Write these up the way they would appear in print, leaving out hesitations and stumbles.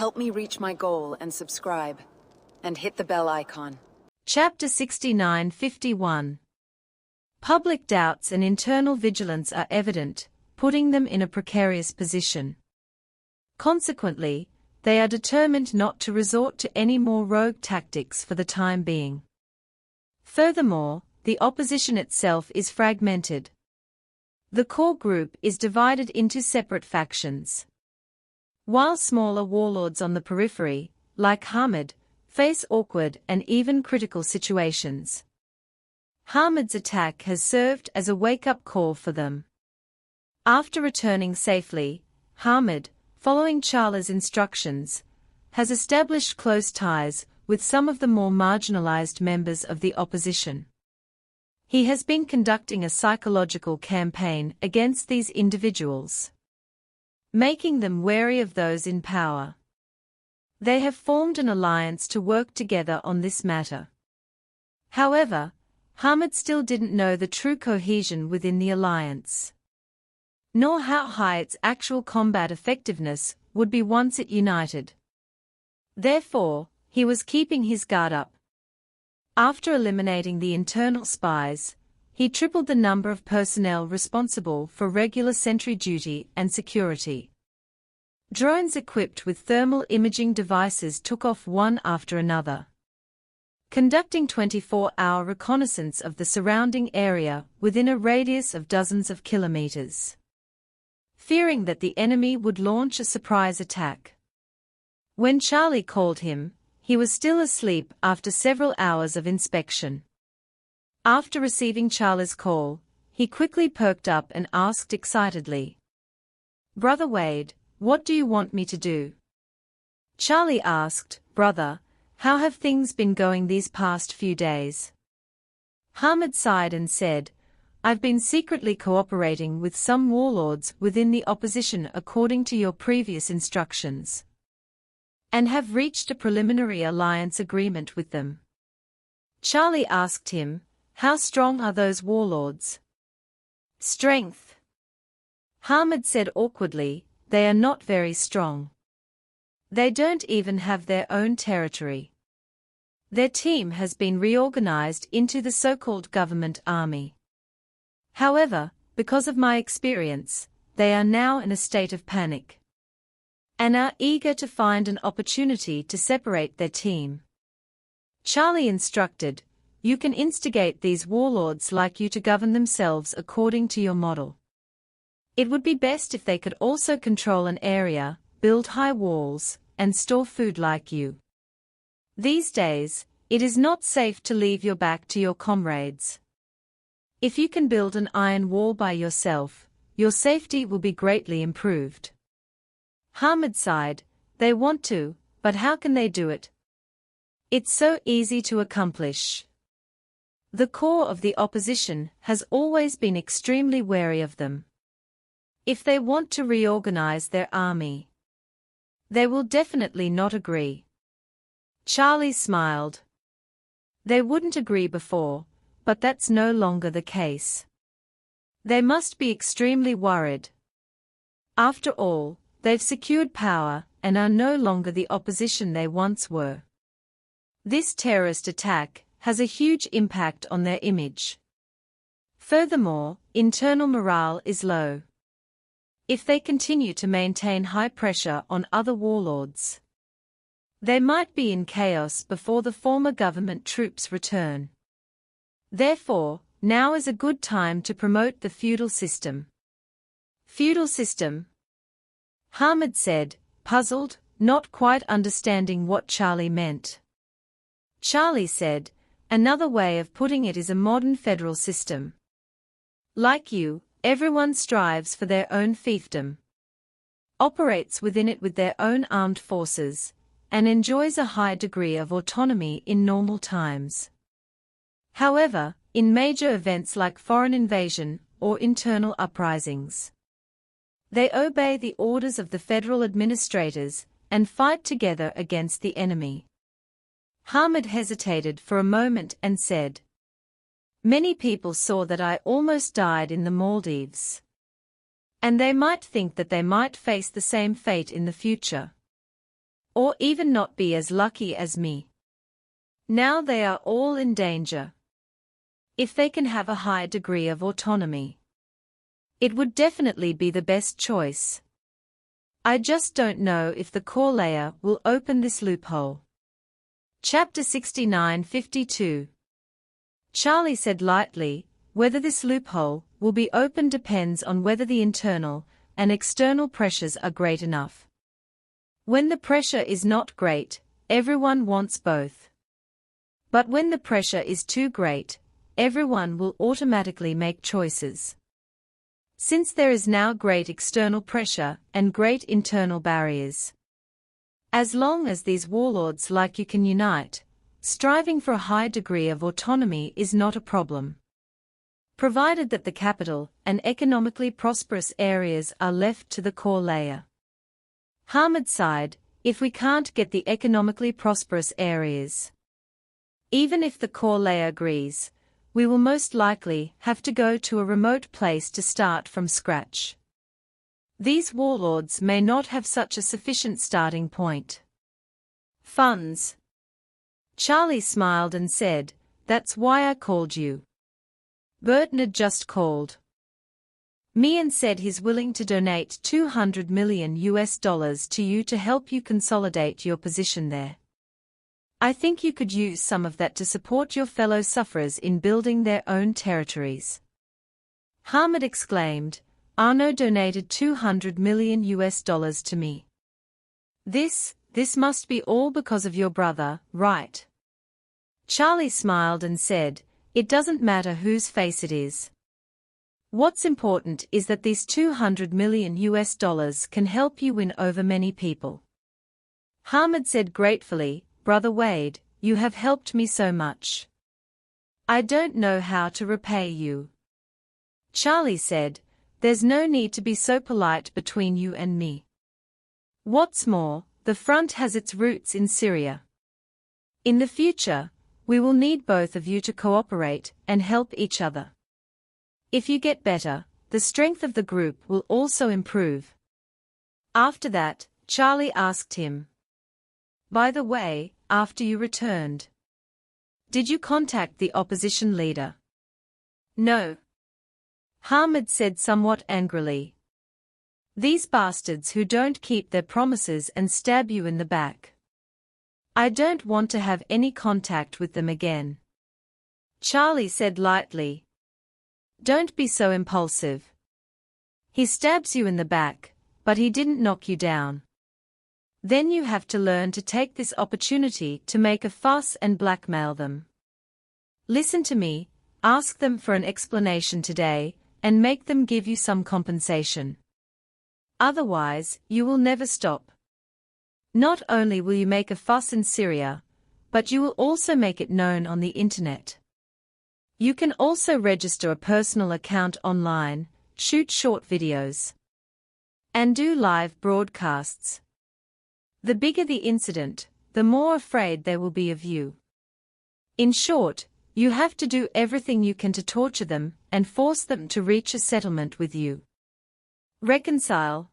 Help me reach my goal and subscribe. And hit the bell icon. Chapter 69-51. Public doubts and internal vigilance are evident, putting them in a precarious position. Consequently, they are determined not to resort to any more rogue tactics for the time being. Furthermore, the opposition itself is fragmented. The core group is divided into separate factions. While smaller warlords on the periphery, like Hamid, face awkward and even critical situations. Hamid's attack has served as a wake-up call for them. After returning safely, Hamid, following Charlie's instructions, has established close ties with some of the more marginalized members of the opposition. He has been conducting a psychological campaign against these individuals, making them wary of those in power. They have formed an alliance to work together on this matter. However, Hamid still didn't know the true cohesion within the alliance, nor how high its actual combat effectiveness would be once it united. Therefore, he was keeping his guard up. After eliminating the internal spies, he tripled the number of personnel responsible for regular sentry duty and security. Drones equipped with thermal imaging devices took off one after another, conducting 24-hour reconnaissance of the surrounding area within a radius of dozens of kilometers, fearing that the enemy would launch a surprise attack. When Charlie called him, he was still asleep after several hours of inspection. After receiving Charlie's call, he quickly perked up and asked excitedly, "Brother Wade, what do you want me to do?" Charlie asked, "Brother, how have things been going these past few days?" Hamid sighed and said, "I've been secretly cooperating with some warlords within the opposition according to your previous instructions, and have reached a preliminary alliance agreement with them." Charlie asked him, "How strong are those warlords?" "Strength," Hamid said awkwardly, "they are not very strong. They don't even have their own territory. Their team has been reorganized into the so-called government army. However, because of my experience, they are now in a state of panic, and are eager to find an opportunity to separate their team." Charlie instructed, "You can instigate these warlords like you to govern themselves according to your model. It would be best if they could also control an area, build high walls, and store food like you. These days, it is not safe to leave your back to your comrades. If you can build an iron wall by yourself, your safety will be greatly improved." Hamid sighed, "They want to, but how can they do it? It's so easy to accomplish." The core of the opposition has always been extremely wary of them. If they want to reorganize their army, they will definitely not agree. Charlie smiled. "They wouldn't agree before, but that's no longer the case. They must be extremely worried. After all, they've secured power and are no longer the opposition they once were. This terrorist attack has a huge impact on their image. Furthermore, internal morale is low. If they continue to maintain high pressure on other warlords, they might be in chaos before the former government troops return. Therefore, now is a good time to promote the feudal system." "Feudal system?" Hamid said, puzzled, not quite understanding what Charlie meant. Charlie said, "Another way of putting it is a modern federal system. Like you, everyone strives for their own fiefdom, operates within it with their own armed forces, and enjoys a high degree of autonomy in normal times. However, in major events like foreign invasion or internal uprisings, they obey the orders of the federal administrators and fight together against the enemy." Hamid hesitated for a moment and said, "Many people saw that I almost died in the Maldives, and they might think that they might face the same fate in the future. or even not be as lucky as me. Now they are all in danger. If they can have a high degree of autonomy, it would definitely be the best choice. I just don't know if the core layer will open this loophole. Chapter 69:52. Charlie said lightly, whether this loophole will be open depends on whether the internal and external pressures are great enough. When the pressure is not great, everyone wants both. But when the pressure is too great, everyone will automatically make choices. Since there is now great external pressure and great internal barriers, as long as these warlords like you can unite, striving for a high degree of autonomy is not a problem. Provided that the capital and economically prosperous areas are left to the core layer. Hamid sighed, if we can't get the economically prosperous areas, even if the core layer agrees, we will most likely have to go to a remote place to start from scratch. These warlords may not have such a sufficient starting point. Funds. Charlie smiled and said, that's why I called you. Burton had just called me and said he's willing to donate $200 million to you to help you consolidate your position there. I think you could use some of that to support your fellow sufferers in building their own territories. Hamid exclaimed, Arno donated $200 million to me. This must be all because of your brother, right? Charlie smiled and said, it doesn't matter whose face it is. What's important is that these $200 million can help you win over many people. Hamid said gratefully, Brother Wade, you have helped me so much. I don't know how to repay you. Charlie said, there's no need to be so polite between you and me. What's more, the front has its roots in Syria. In the future, we will need both of you to cooperate and help each other. If you get better, the strength of the group will also improve. After that, Charlie asked him, by the way, after you returned, did you contact the opposition leader? No. Hamid said somewhat angrily. These bastards who don't keep their promises and stab you in the back. I don't want to have any contact with them again. Charlie said lightly. Don't be so impulsive. He stabs you in the back, but he didn't knock you down. Then you have to learn to take this opportunity to make a fuss and blackmail them. Listen to me, ask them for an explanation today, and make them give you some compensation. Otherwise, you will never stop. Not only will you make a fuss in Syria, but you will also make it known on the internet. You can also register a personal account online, shoot short videos, and do live broadcasts. The bigger the incident, the more afraid they will be of you. In short, you have to do everything you can to torture them and force them to reach a settlement with you. Reconcile?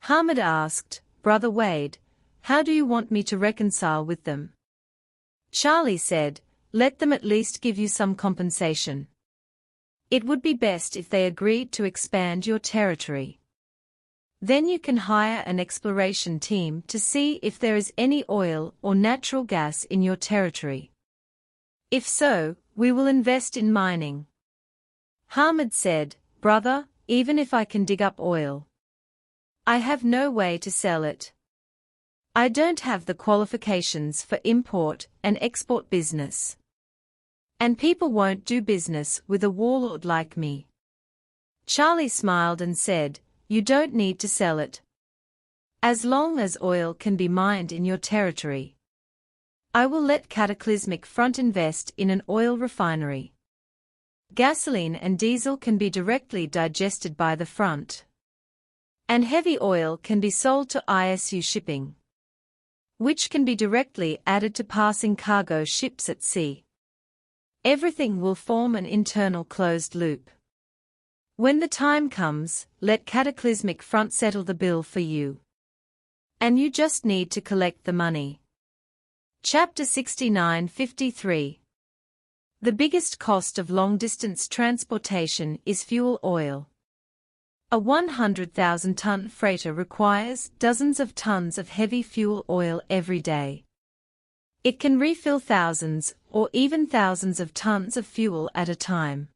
Hamid asked, Brother Wade, how do you want me to reconcile with them? Charlie said, let them at least give you some compensation. It would be best if they agreed to expand your territory. Then you can hire an exploration team to see if there is any oil or natural gas in your territory. If so, we will invest in mining. Hamid said, Brother, even if I can dig up oil, I have no way to sell it. I don't have the qualifications for import and export business. And people won't do business with a warlord like me. Charlie smiled and said, you don't need to sell it. As long as oil can be mined in your territory, I will let Cataclysmic Front invest in an oil refinery. Gasoline and diesel can be directly digested by the front. And heavy oil can be sold to ISU shipping, which can be directly added to passing cargo ships at sea. Everything will form an internal closed loop. When the time comes, let Cataclysmic Front settle the bill for you. And you just need to collect the money. Chapter 69:53. The biggest cost of long-distance transportation is fuel oil. A 100,000-ton freighter requires dozens of tons of heavy fuel oil every day. It can refill thousands or even thousands of tons of fuel at a time.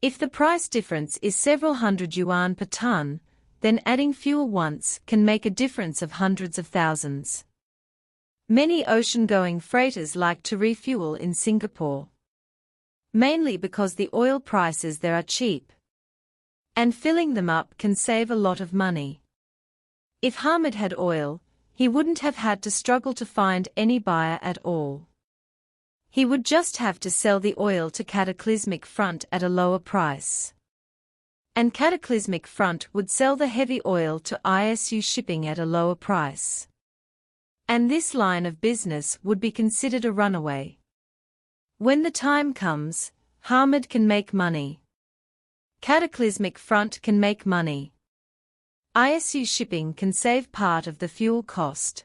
If the price difference is several hundred yuan per ton, then adding fuel once can make a difference of hundreds of thousands. Many ocean-going freighters like to refuel in Singapore, mainly because the oil prices there are cheap, and filling them up can save a lot of money. If Hamid had oil, he wouldn't have had to struggle to find any buyer at all. He would just have to sell the oil to Cataclysmic Front at a lower price. And Cataclysmic Front would sell the heavy oil to ISU Shipping at a lower price. And this line of business would be considered a runaway. When the time comes, Hamid can make money. Cataclysmic Front can make money. ISU Shipping can save part of the fuel cost.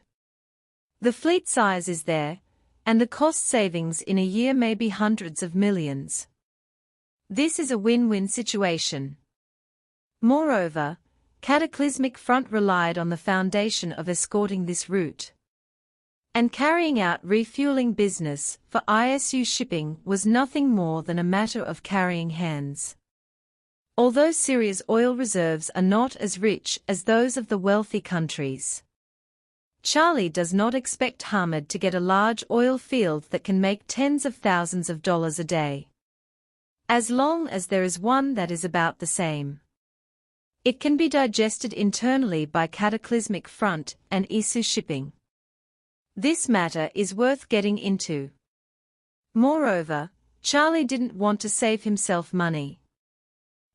The fleet size is there, and the cost savings in a year may be hundreds of millions. This is a win-win situation. Moreover, Cataclysmic Front relied on the foundation of escorting this route. And carrying out refueling business for ISU Shipping was nothing more than a matter of carrying hands. Although Syria's oil reserves are not as rich as those of the wealthy countries, Charlie does not expect Hamid to get a large oil field that can make tens of thousands of dollars a day. As long as there is one that is about the same, it can be digested internally by Cataclysmic Front and ISU Shipping. This matter is worth getting into. Moreover, Charlie didn't want to save himself money,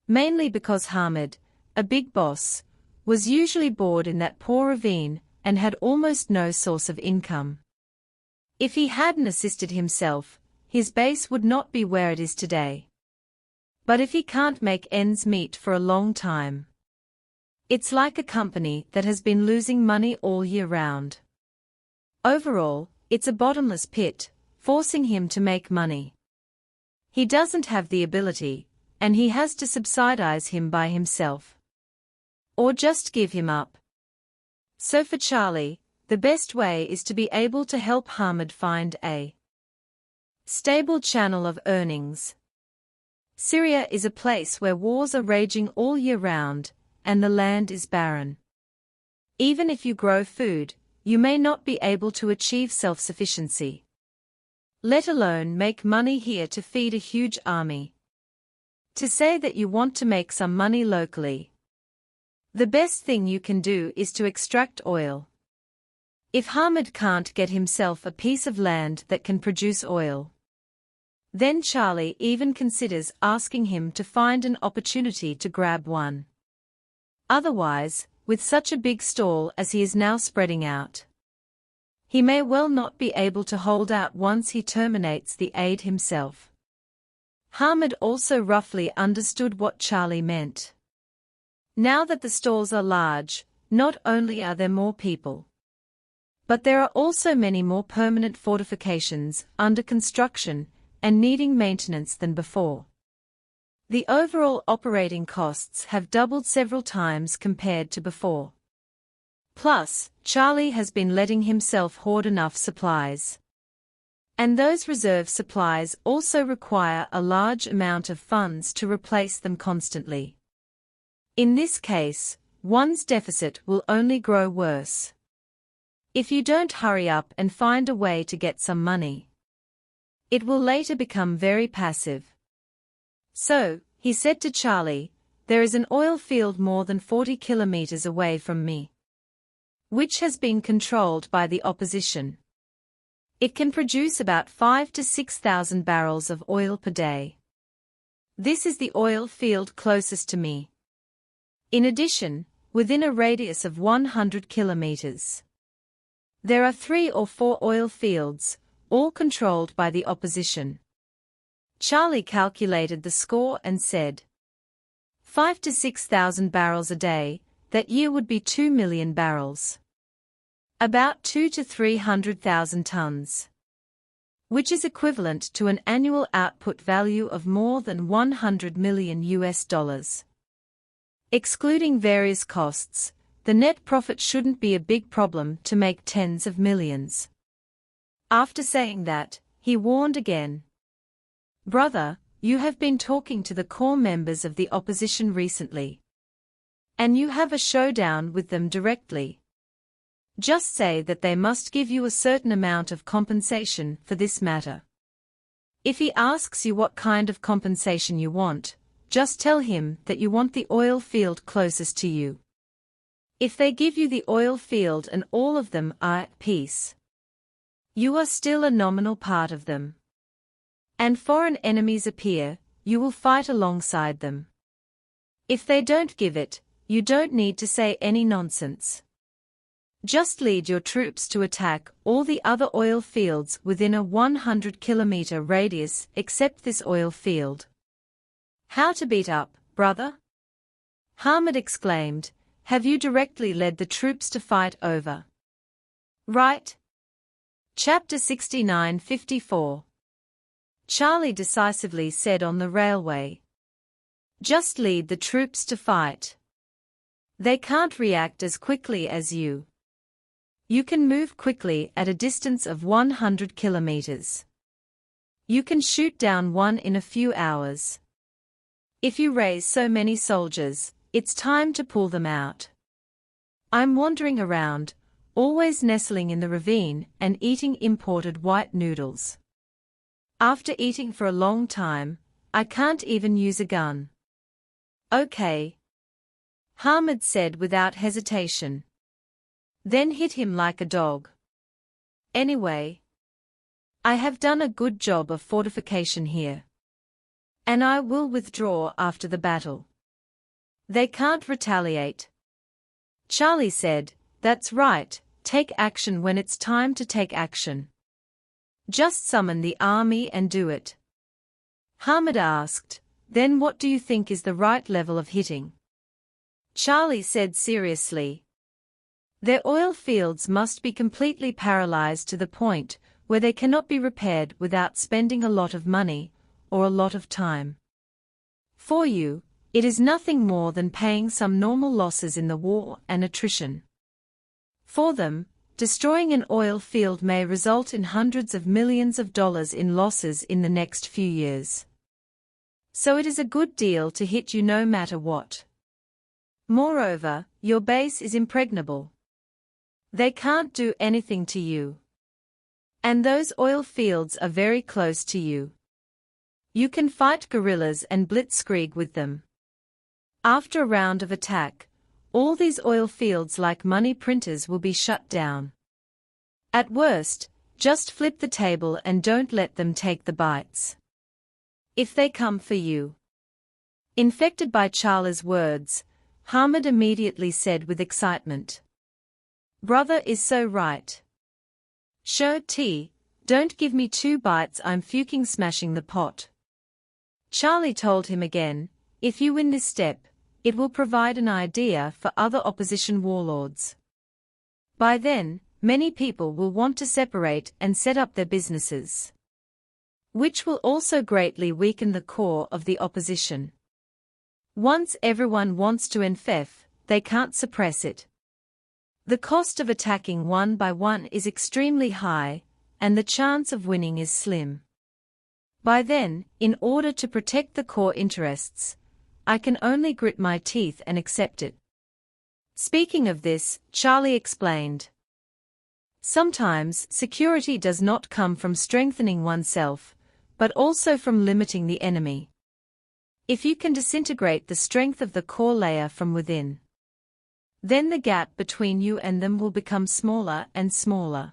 mainly because Hamid, a big boss, was usually bored in that poor ravine and had almost no source of income. If he hadn't assisted himself, his base would not be where it is today. But if he can't make ends meet for a long time, it's like a company that has been losing money all year round. Overall, it's a bottomless pit, forcing him to make money. He doesn't have the ability, and he has to subsidize him by himself. Or just give him up. So for Charlie, the best way is to be able to help Hamid find a stable channel of earnings. Syria is a place where wars are raging all year round, and the land is barren. Even if you grow food, you may not be able to achieve self-sufficiency, let alone make money here to feed a huge army. To say that you want to make some money locally, the best thing you can do is to extract oil. If Hamid can't get himself a piece of land that can produce oil, then Charlie even considers asking him to find an opportunity to grab one. Otherwise, with such a big stall as he is now spreading out, he may well not be able to hold out once he terminates the aid himself. Hamid also roughly understood what Charlie meant. Now that the stalls are large, not only are there more people, but there are also many more permanent fortifications under construction and needing maintenance than before. The overall operating costs have doubled several times compared to before. Plus, Charlie has been letting himself hoard enough supplies. And those reserve supplies also require a large amount of funds to replace them constantly. In this case, one's deficit will only grow worse. If you don't hurry up and find a way to get some money, it will later become very passive. So, he said to Charlie, there is an oil field more than 40 kilometers away from me, which has been controlled by the opposition. It can produce about 5,000 to 6,000 barrels of oil per day. This is the oil field closest to me. In addition, within a radius of 100 kilometers, there are 3 or 4 oil fields, all controlled by the opposition. Charlie calculated the score and said, 5,000 to 6,000 barrels a day, that year would be 2 million barrels. About 2 to 300,000 tons. Which is equivalent to an annual output value of more than $100 million. Excluding various costs, the net profit shouldn't be a big problem to make tens of millions. After saying that, he warned again. Brother, you have been talking to the core members of the opposition recently. And you have a showdown with them directly. Just say that they must give you a certain amount of compensation for this matter. If he asks you what kind of compensation you want, just tell him that you want the oil field closest to you. If they give you the oil field and all of them are at peace, you are still a nominal part of them. And foreign enemies appear, you will fight alongside them. If they don't give it, you don't need to say any nonsense. Just lead your troops to attack all the other oil fields within a 100-kilometer radius except this oil field. How to beat up, brother? Hamid exclaimed, have you directly led the troops to fight over? Right. Chapter 69-54. Charlie decisively said on the railway. Just lead the troops to fight. They can't react as quickly as you. You can move quickly at a distance of 100 kilometers. You can shoot down one in a few hours. If you raise so many soldiers, it's time to pull them out. I'm wandering around, always nestling in the ravine and eating imported white noodles. After eating for a long time, I can't even use a gun. Okay. Hamid said without hesitation. Then hit him like a dog. Anyway, I have done a good job of fortification here. And I will withdraw after the battle. They can't retaliate. Charlie said, that's right, take action when it's time to take action. Just summon the army and do it. Hamid asked, then what do you think is the right level of hitting? Charlie said seriously. Their oil fields must be completely paralyzed to the point where they cannot be repaired without spending a lot of money, or a lot of time. For you, it is nothing more than paying some normal losses in the war and attrition. For them, destroying an oil field may result in hundreds of millions of dollars in losses in the next few years. So it is a good deal to hit you no matter what. Moreover, your base is impregnable. They can't do anything to you. And those oil fields are very close to you. You can fight guerrillas and blitzkrieg with them. After a round of attack, all these oil fields like money printers will be shut down. At worst, just flip the table and don't let them take the bites. If they come for you. Infected by Charlie's words, Hamid immediately said with excitement. Brother is so right. Sure T, don't give me 2 bites, I'm fucking smashing the pot. Charlie told him again, if you win this step, it will provide an idea for other opposition warlords. By then, many people will want to separate and set up their businesses. Which will also greatly weaken the core of the opposition. Once everyone wants to enfeff, they can't suppress it. The cost of attacking one by one is extremely high, and the chance of winning is slim. By then, in order to protect the core interests, I can only grit my teeth and accept it. Speaking of this, Charlie explained. Sometimes security does not come from strengthening oneself, but also from limiting the enemy. If you can disintegrate the strength of the core layer from within, then the gap between you and them will become smaller and smaller.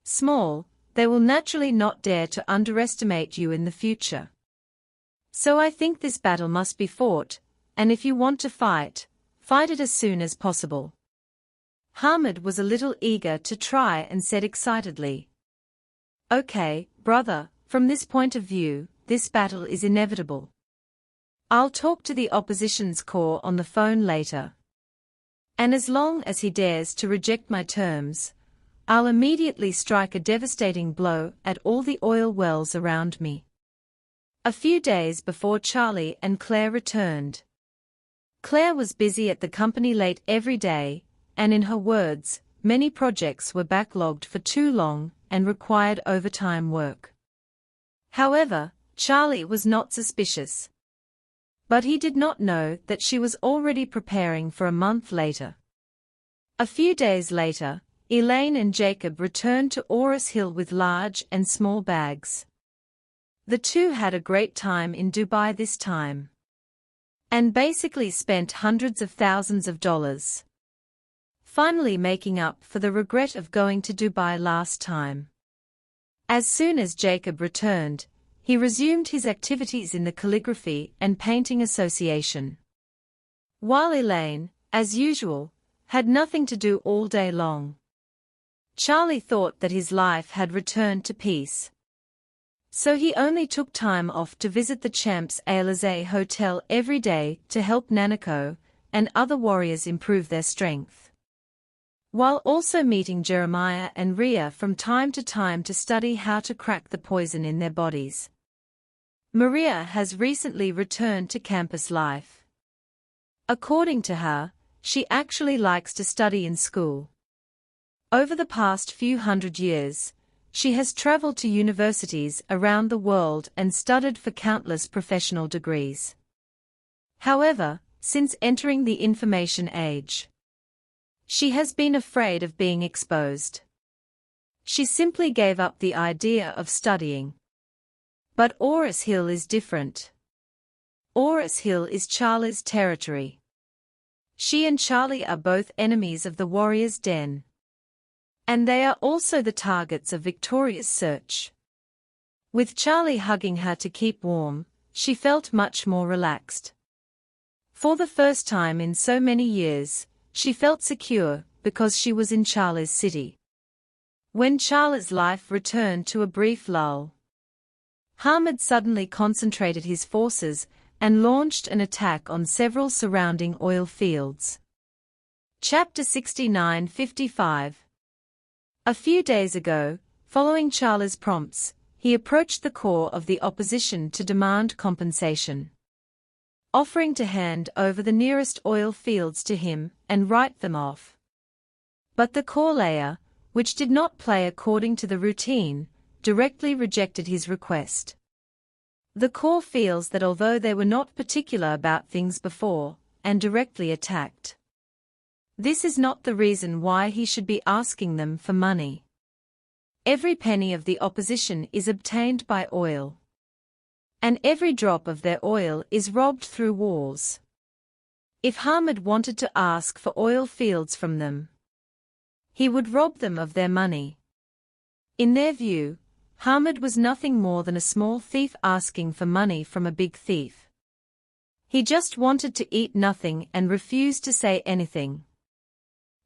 Small, they will naturally not dare to underestimate you in the future. So I think this battle must be fought, and if you want to fight, fight it as soon as possible. Hamid was a little eager to try and said excitedly. Okay, brother, from this point of view, this battle is inevitable. I'll talk to the opposition's core on the phone later. And as long as he dares to reject my terms, I'll immediately strike a devastating blow at all the oil wells around me. A few days before Charlie and Claire returned. Claire was busy at the company late every day, and in her words, many projects were backlogged for too long and required overtime work. However, Charlie was not suspicious. But he did not know that she was already preparing for a month later. A few days later, Elaine and Jacob returned to Orus Hill with large and small bags. The two had a great time in Dubai this time. And basically spent hundreds of thousands of dollars. Finally making up for the regret of going to Dubai last time. As soon as Jacob returned, he resumed his activities in the calligraphy and painting association. While Elaine, as usual, had nothing to do all day long. Charlie thought that his life had returned to peace. So he only took time off to visit the Champs-Élysées Hotel every day to help Nanako and other warriors improve their strength. While also meeting Jeremiah and Rhea from time to study how to crack the poison in their bodies. Maria has recently returned to campus life. According to her, she actually likes to study in school. Over the past few hundred years, she has traveled to universities around the world and studied for countless professional degrees. However, since entering the information age, she has been afraid of being exposed. She simply gave up the idea of studying. But Orus Hill is different. Orus Hill is Charlie's territory. She and Charlie are both enemies of the warrior's den. And they are also the targets of Victoria's search. With Charlie hugging her to keep warm, she felt much more relaxed. For the first time in so many years, she felt secure because she was in Charlie's city. When Charlie's life returned to a brief lull, Hamid suddenly concentrated his forces and launched an attack on several surrounding oil fields. Chapter 69-55. A few days ago, following Charlie's prompts, he approached the core of the opposition to demand compensation, offering to hand over the nearest oil fields to him and write them off. But the core layer, which did not play according to the routine, directly rejected his request. The core feels that although they were not particular about things before, and directly attacked, this is not the reason why he should be asking them for money. Every penny of the opposition is obtained by oil. And every drop of their oil is robbed through wars. If Hamid wanted to ask for oil fields from them, he would rob them of their money. In their view, Hamid was nothing more than a small thief asking for money from a big thief. He just wanted to eat nothing and refused to say anything.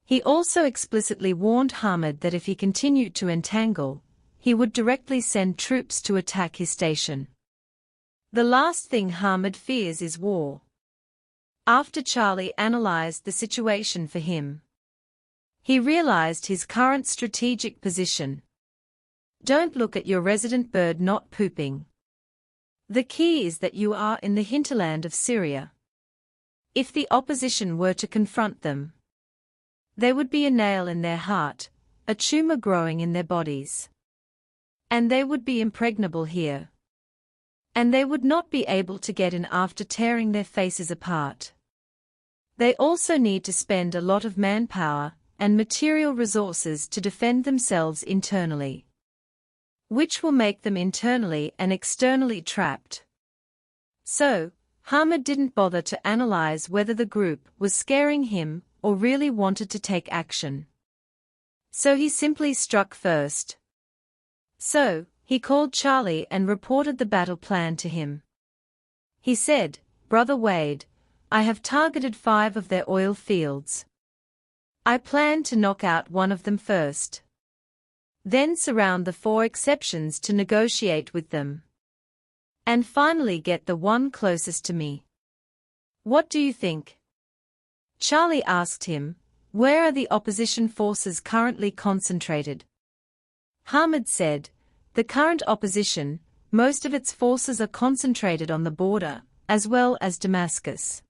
He also explicitly warned Hamid that if he continued to entangle, he would directly send troops to attack his station. The last thing Hamid fears is war. After Charlie analyzed the situation for him, he realized his current strategic position. Don't look at your resident bird not pooping. The key is that you are in the hinterland of Syria. If the opposition were to confront them, there would be a nail in their heart, a tumor growing in their bodies. And they would be impregnable here. And they would not be able to get in after tearing their faces apart. They also need to spend a lot of manpower and material resources to defend themselves internally, which will make them internally and externally trapped. So, Hamid didn't bother to analyze whether the group was scaring him or really wanted to take action. So he simply struck first. So, he called Charlie and reported the battle plan to him. He said, "Brother Wade, I have targeted 5 of their oil fields. I plan to knock out one of them first. Then surround the 4 exceptions to negotiate with them. And finally get the one closest to me. What do you think?" Charlie asked him, Where are the opposition forces currently concentrated? Hamid said, the current opposition, most of its forces are concentrated on the border, as well as Damascus.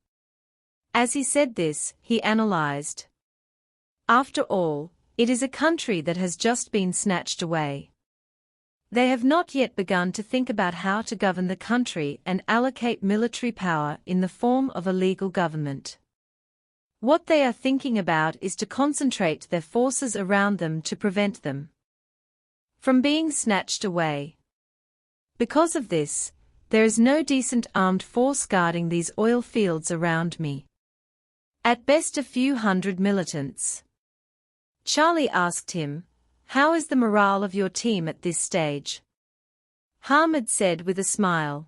As he said this, he analyzed. After all, it is a country that has just been snatched away. They have not yet begun to think about how to govern the country and allocate military power in the form of a legal government. What they are thinking about is to concentrate their forces around them to prevent them from being snatched away. Because of this, there is no decent armed force guarding these oil fields around me. At best a few hundred militants. Charlie asked him, how is the morale of your team at this stage? Hamid said with a smile.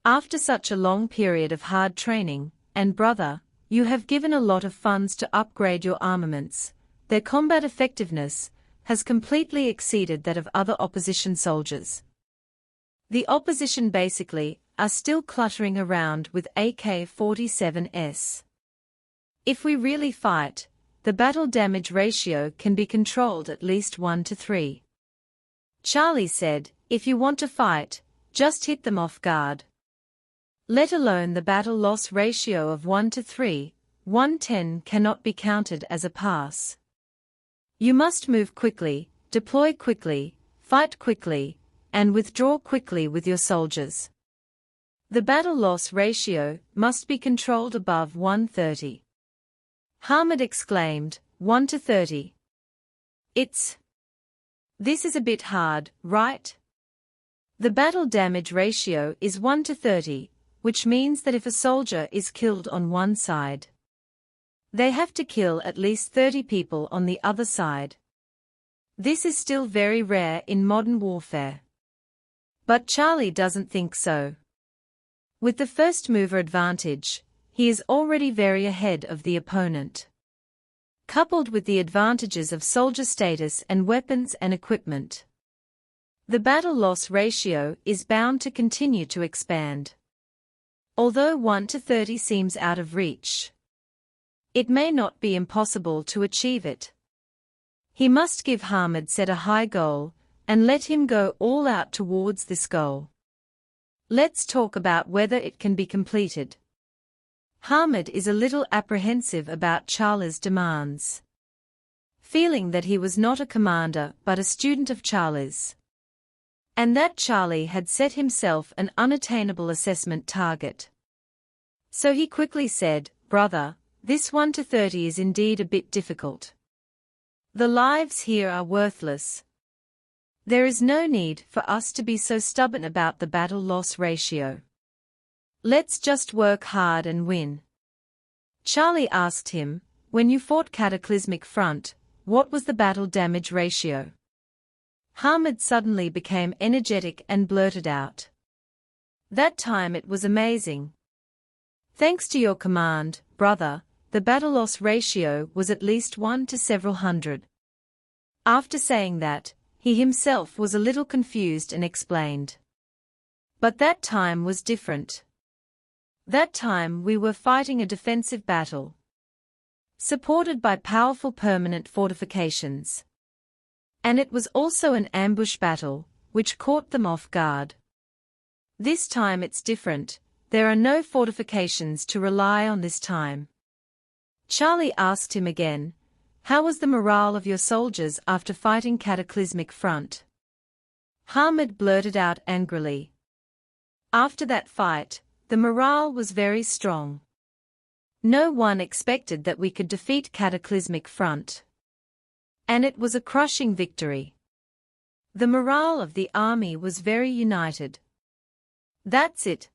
After such a long period of hard training, and brother, you have given a lot of funds to upgrade your armaments, their combat effectiveness has completely exceeded that of other opposition soldiers. The opposition basically are still cluttering around with AK-47s. If we really fight, the battle damage ratio can be controlled at least 1-3. Charlie said, if you want to fight, just hit them off guard. Let alone the battle loss ratio of 1-3, 110 cannot be counted as a pass. You must move quickly, deploy quickly, fight quickly, and withdraw quickly with your soldiers. The battle loss ratio must be controlled above 130. Hamid exclaimed, 1-30. This is a bit hard, right? The battle damage ratio is 1-30, which means that if a soldier is killed on one side, they have to kill at least 30 people on the other side. This is still very rare in modern warfare. But Charlie doesn't think so. With the first mover advantage, he is already very ahead of the opponent. Coupled with the advantages of soldier status and weapons and equipment, the battle loss ratio is bound to continue to expand. Although 1-30 seems out of reach, it may not be impossible to achieve it. He must give Hamid set a high goal, and let him go all out towards this goal. Let's talk about whether it can be completed. Hamid is a little apprehensive about Charlie's demands. Feeling that he was not a commander but a student of Charlie's, and that Charlie had set himself an unattainable assessment target. So he quickly said, brother, this 1-30 is indeed a bit difficult. The lives here are worthless. There is no need for us to be so stubborn about the battle loss ratio. Let's just work hard and win. Charlie asked him, when you fought Cataclysmic Front, what was the battle damage ratio? Hamid suddenly became energetic and blurted out. That time it was amazing. Thanks to your command, brother, the battle loss ratio was at least 1 to several hundred. After saying that, he himself was a little confused and explained. But that time was different. That time we were fighting a defensive battle, supported by powerful permanent fortifications. And it was also an ambush battle, which caught them off guard. This time it's different, there are no fortifications to rely on this time. Charlie asked him again, how was the morale of your soldiers after fighting Cataclysmic Front? Hamid blurted out angrily. After that fight, the morale was very strong. No one expected that we could defeat Cataclysmic Front. And it was a crushing victory. The morale of the army was very united. That's it,